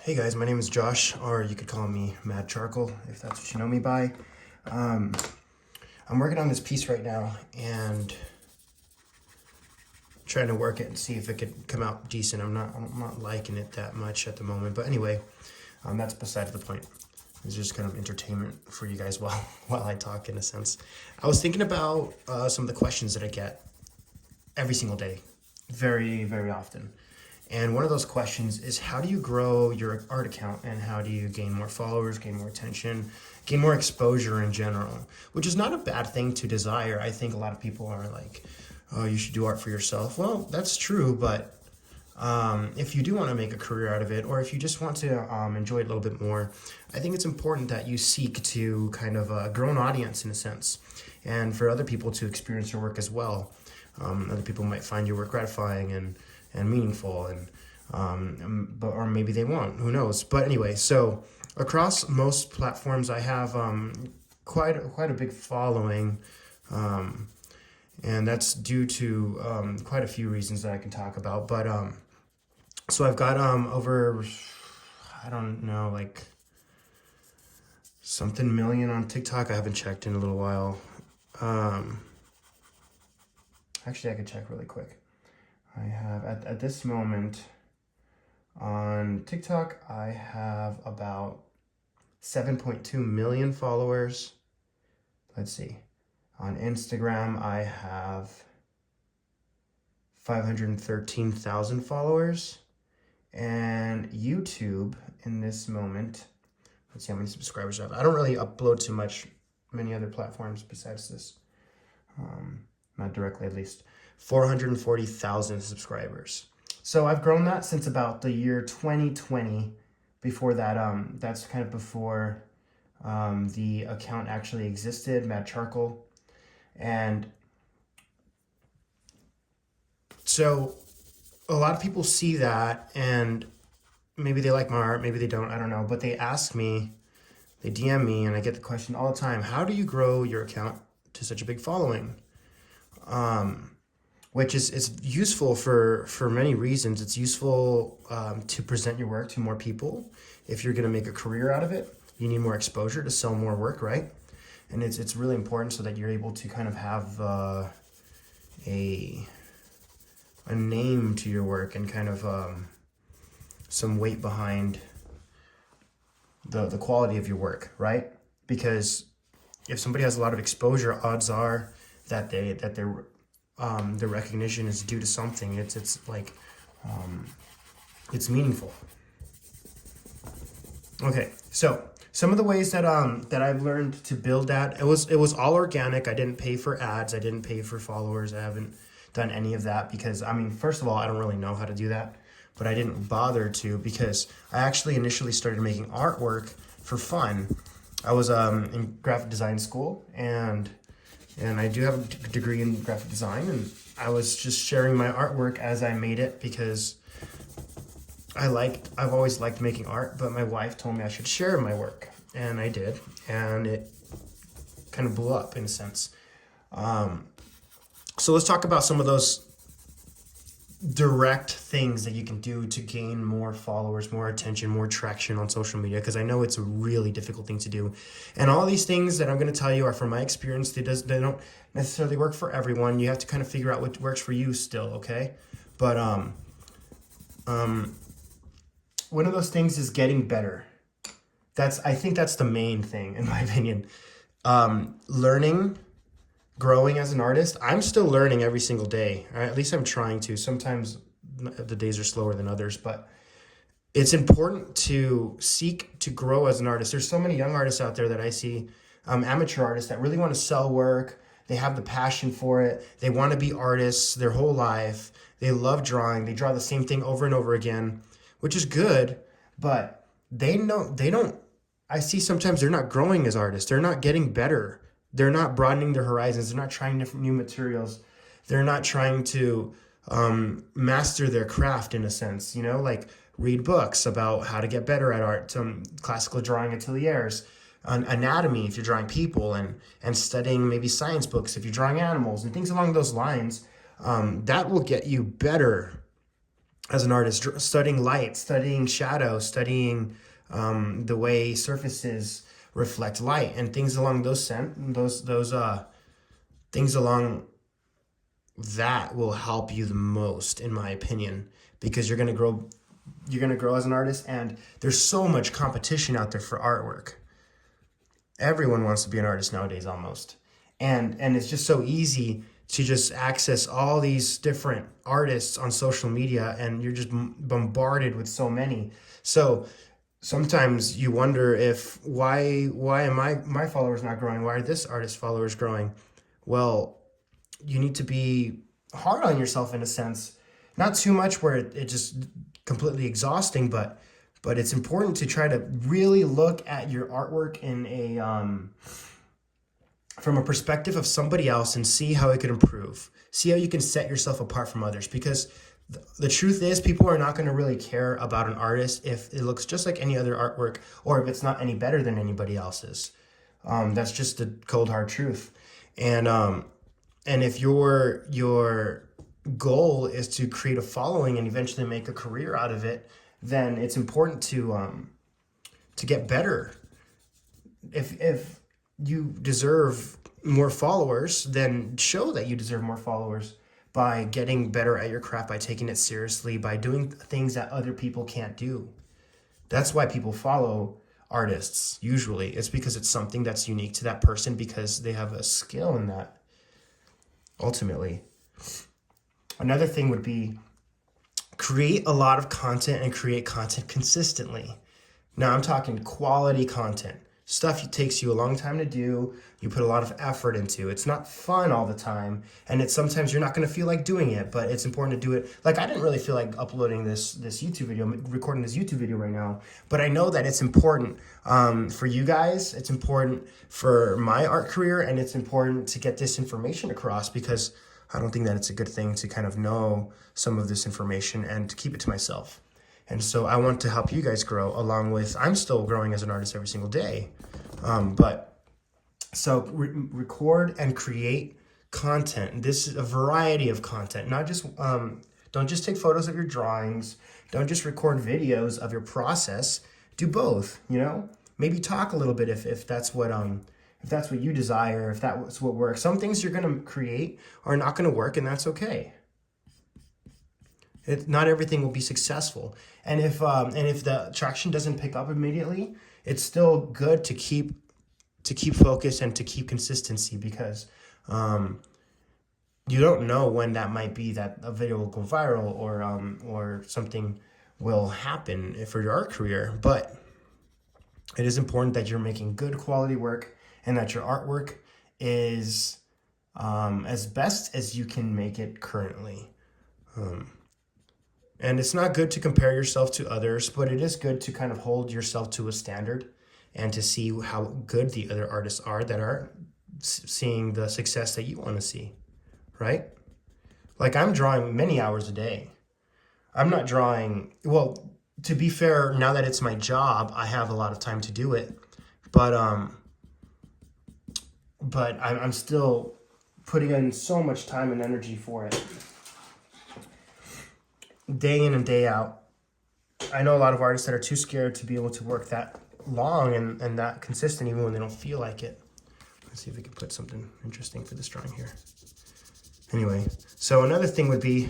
Hey guys, my name is Josh, or you could call me Mad Charcoal if that's what you know me by. Um, I'm working on this piece right now and trying to work it and see if it could come out decent. I'm not liking it that much at the moment, but anyway, that's beside the point. It's just kind of entertainment for you guys while while I talk, in a sense. I was thinking about some of the questions that I get every single day, very often. And one of those questions is, how do you grow your art account and how do you gain more followers, gain more attention, gain more exposure in general? Which is not a bad thing to desire. I think a lot of people are like, oh, you should do art for yourself. Well, that's true, but if you do want to make a career out of it, or if you just want to enjoy it a little bit more, I think it's important that you seek to kind of grow an audience in a sense, and for other people to experience your work as well. Other people might find your work gratifying and meaningful, and but or maybe they won't. Who knows? But anyway, so across most platforms, I have quite a big following, and that's due to quite a few reasons that I can talk about. But so I've got over, I don't know, like something million on TikTok. I haven't checked in a little while. Actually, I could check really quick. I have, at this moment, on TikTok, I have about 7.2 million followers. Let's see. On Instagram, I have 513,000 followers. And YouTube, in this moment, let's see how many subscribers I have. I don't really upload too many other platforms besides this. Not directly, at least. 440,000 subscribers. So I've grown that since about the year 2020. Before that, that's kind of before the account actually existed, Mad Charcoal. And so a lot of people see that and maybe they like my art, maybe they don't, I don't know. But they ask me, they DM me, and I get the question all the time, how do you grow your account to such a big following? Which is useful for many reasons. It's useful to present your work to more people. If you're gonna make a career out of it, you need more exposure to sell more work, right? And it's really important so that you're able to kind of have a name to your work and kind of some weight behind the quality of your work, right? Because if somebody has a lot of exposure, odds are that their recognition is due to something. It's like it's meaningful. Okay, so some of the ways that I've learned to build that, it was all organic. I didn't pay for ads. I didn't pay for followers. I haven't done any of that because, I mean, first of all, I don't really know how to do that, but I didn't bother to because I actually initially started making artwork for fun. I was in graphic design school, and I do have a degree in graphic design, and I was just sharing my artwork as I made it because I've always liked making art, but my wife told me I should share my work, and I did, and it kind of blew up in a sense. So let's talk about some of those direct things that you can do to gain more followers, more attention, more traction on social media, because I know it's a really difficult thing to do. And all these things that I'm going to tell you are from my experience. They don't necessarily work for everyone. You have to kind of figure out what works for you still, okay? But one of those things is getting better. I think that's the main thing, in my opinion. Learning, growing as an artist. I'm still learning every single day. At least I'm trying to. Sometimes the days are slower than others, but it's important to seek to grow as an artist. There's so many young artists out there that I see, amateur artists that really want to sell work. They have the passion for it. They want to be artists their whole life. They love drawing. They draw the same thing over and over again, which is good, but they don't, I see sometimes they're not growing as artists. They're not getting better. They're not broadening their horizons. They're not trying different new materials. They're not trying to master their craft in a sense, like read books about how to get better at art, some classical drawing ateliers, anatomy if you're drawing people, and studying maybe science books if you're drawing animals and things along those lines. That will get you better as an artist, studying light, studying shadow, studying the way surfaces reflect light and things along those things along that will help you the most, in my opinion, because you're going to grow as an artist, and there's so much competition out there for artwork. Everyone wants to be an artist nowadays, almost. And it's just so easy to just access all these different artists on social media, and you're just bombarded with so many. So sometimes you wonder if why am my followers not growing? Why are this artist followers growing? Well, you need to be hard on yourself in a sense, not too much where it just completely exhausting, but it's important to try to really look at your artwork in a from a perspective of somebody else and see how it could improve. See how you can set yourself apart from others, because the truth is people are not going to really care about an artist if it looks just like any other artwork, or if it's not any better than anybody else's. That's just the cold hard truth. And if your goal is to create a following and eventually make a career out of it, then it's important to get better. If you deserve more followers, then show that you deserve more followers by getting better at your craft, by taking it seriously, by doing things that other people can't do. That's why people follow artists usually. It's because it's something that's unique to that person, because they have a skill in that, ultimately. Another thing would be create a lot of content and create content consistently. Now I'm talking quality content. Stuff takes you a long time to do, you put a lot of effort into. It's not fun all the time, and it's sometimes you're not going to feel like doing it, but it's important to do it. Like, I didn't really feel like uploading this YouTube video, recording this YouTube video right now, but I know that it's important for you guys. It's important for my art career, and it's important to get this information across, because I don't think that it's a good thing to kind of know some of this information and to keep it to myself. And so I want to help you guys grow, along with, I'm still growing as an artist every single day. Record and create content. This is a variety of content, not just, don't just take photos of your drawings. Don't just record videos of your process. Do both, maybe talk a little bit if that's what you desire, if that's what works. Some things you're going to create are not going to work, and that's okay. Not everything will be successful, and if the traction doesn't pick up immediately, it's still good to keep focus and to keep consistency, because you don't know when that might be that a video will go viral, or something will happen for your art career. But it is important that you're making good quality work, and that your artwork is as best as you can make it currently. And it's not good to compare yourself to others, but it is good to kind of hold yourself to a standard and to see how good the other artists are that are seeing the success that you want to see, right? Like, I'm drawing many hours a day. I'm not drawing, well, to be fair, now that it's my job, I have a lot of time to do it. But I'm still putting in so much time and energy for it, day in and day out. I know a lot of artists that are too scared to be able to work that long and that consistent, even when they don't feel like it. Let's see if we can put something interesting for this drawing here. Anyway, so another thing would be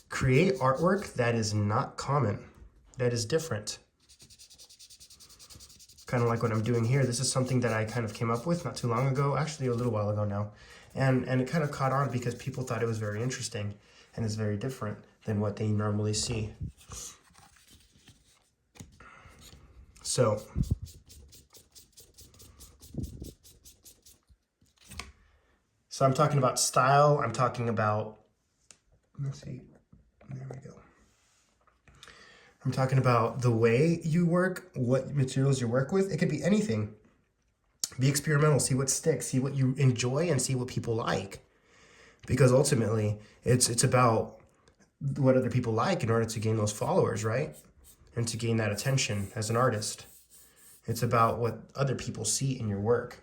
create artwork that is not common, that is different. Kind of like what I'm doing here. This is something that I kind of came up with not too long ago, actually a little while ago now. And it kind of caught on because people thought it was very interesting, and it's very different than what they normally see. So I'm talking about style. I'm talking about, let's see, there we go. I'm talking about the way you work, what materials you work with. It could be anything. Be experimental, see what sticks, see what you enjoy, and see what people like. Because ultimately, it's about what other people like in order to gain those followers, right? And to gain that attention as an artist. It's about what other people see in your work,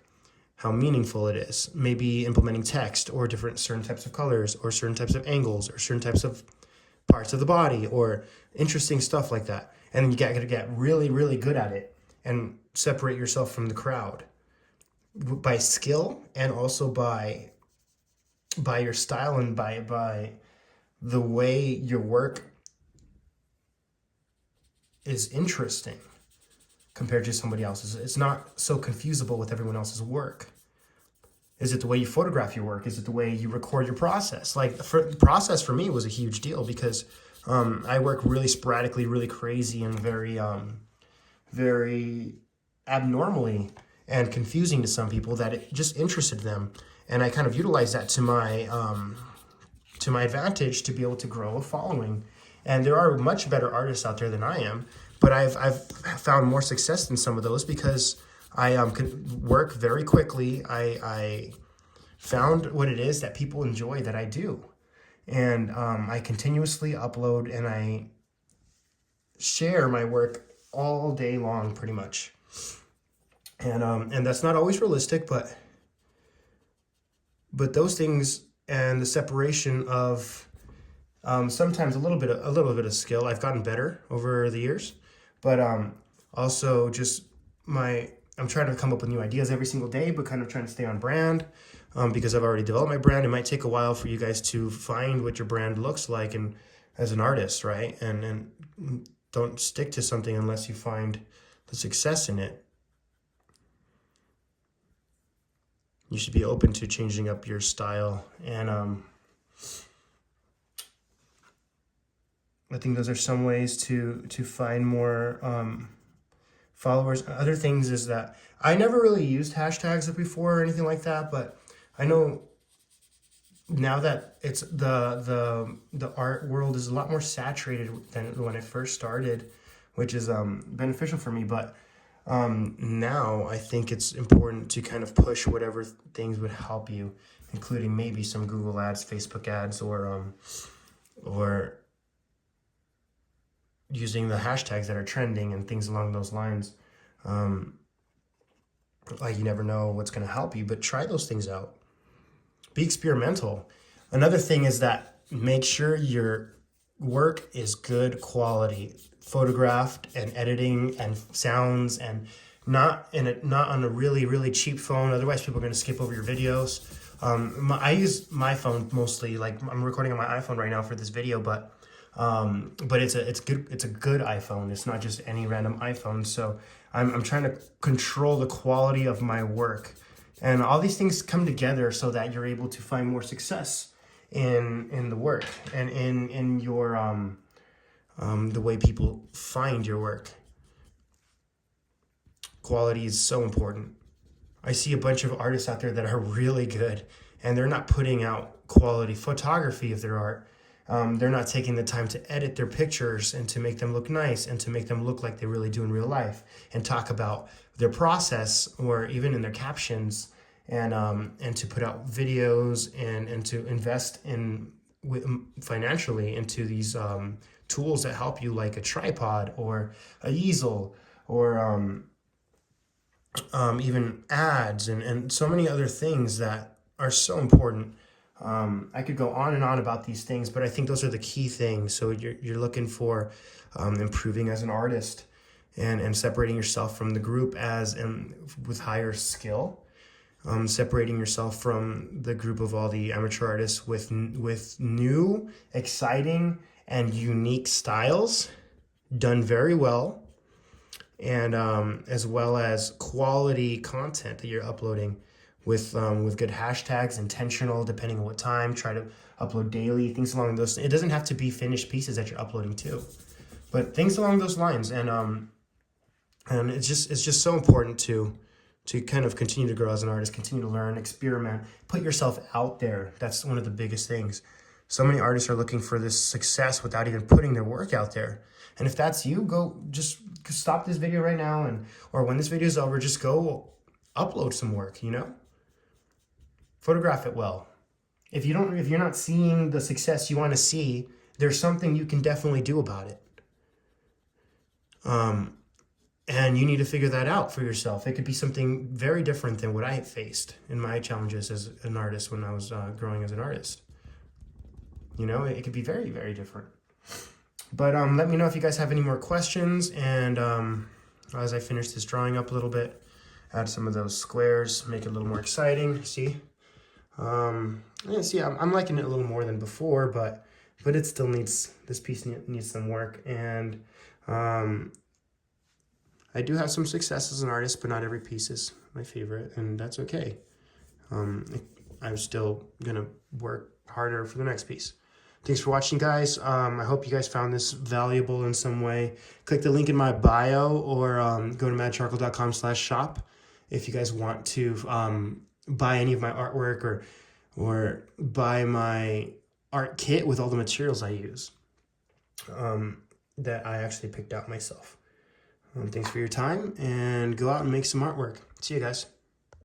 how meaningful it is. Maybe implementing text, or certain types of colors, or certain types of angles, or certain types of parts of the body or interesting stuff like that. And you got to get really, really good at it and separate yourself from the crowd by skill and also by your style and by the way your work is interesting compared to somebody else's. It's not so confusable with everyone else's work. Is it the way you photograph your work? Is it the way you record your process? Like, the process for me was a huge deal because I work really sporadically, really crazy, and very abnormally and confusing to some people that it just interested them. And I kind of utilized that to my advantage to be able to grow a following. And there are much better artists out there than I am, but I've found more success than some of those because I can work very quickly. I found what it is that people enjoy that I do. And I continuously upload and I share my work all day long, pretty much. And that's not always realistic, but those things and the separation of sometimes a little bit of skill. I've gotten better over the years, but also just I'm trying to come up with new ideas every single day, but kind of trying to stay on brand because I've already developed my brand. It might take a while for you guys to find what your brand looks like and as an artist, right? And don't stick to something unless you find the success in it. You should be open to changing up your style. And I think those are some ways to find more followers. Other things is that I never really used hashtags before or anything like that, but I know now that it's the art world is a lot more saturated than when it first started, which is beneficial for me. But now I think it's important to kind of push whatever things would help you, including maybe some Google ads, Facebook ads, or using the hashtags that are trending and things along those lines. Like, you never know what's going to help you, but try those things out. Be experimental. Another thing is that make sure your work is good quality, photographed and editing and sounds, and not on a really, really cheap phone. Otherwise, people are going to skip over your videos. I use my phone mostly. Like, I'm recording on my iPhone right now for this video, but it's a good iPhone. It's not just any random iPhone. So I'm trying to control the quality of my work, and all these things come together so that you're able to find more success in the work and in your the way people find your work. Quality is so important. I see a bunch of artists out there that are really good, and they're not putting out quality photography of their art. They're not taking the time to edit their pictures and to make them look nice and to make them look like they really do in real life, and talk about their process, or even in their captions, and to put out videos and to invest financially into these tools that help you, like a tripod or a easel, or even ads and so many other things that are so important. I could go on and on about these things, but I think those are the key things. So you're looking for improving as an artist and separating yourself from the group with higher skill, separating yourself from the group of all the amateur artists with new, exciting, and unique styles done very well, and as well as quality content that you're uploading with good hashtags, intentional, depending on what time. Try to upload daily, things along those. It doesn't have to be finished pieces that you're uploading too, but things along those lines. And it's just so important to kind of continue to grow as an artist, continue to learn, experiment, put yourself out there. That's one of the biggest things. So many artists are looking for this success without even putting their work out there. And if that's you, go just stop this video right now, or when this video is over, just go upload some work, Photograph it well. If you're not seeing the success you want to see, there's something you can definitely do about it. And you need to figure that out for yourself. It could be something very different than what I faced in my challenges as an artist when I was growing as an artist. It could be very, very different. But let me know if you guys have any more questions, and as I finish this drawing up a little bit, add some of those squares, make it a little more exciting. See, yeah, see, I'm liking it a little more than before, but it still needs, this piece needs some work. And I do have some success as an artist, but not every piece is my favorite, and that's okay. I'm still gonna work harder for the next piece. Thanks for watching, guys. I hope you guys found this valuable in some way. Click the link in my bio, or go to madcharcoal.com/shop if you guys want to buy any of my artwork, or buy my art kit with all the materials I use that I actually picked out myself. Thanks for your time, and go out and make some artwork. See you guys.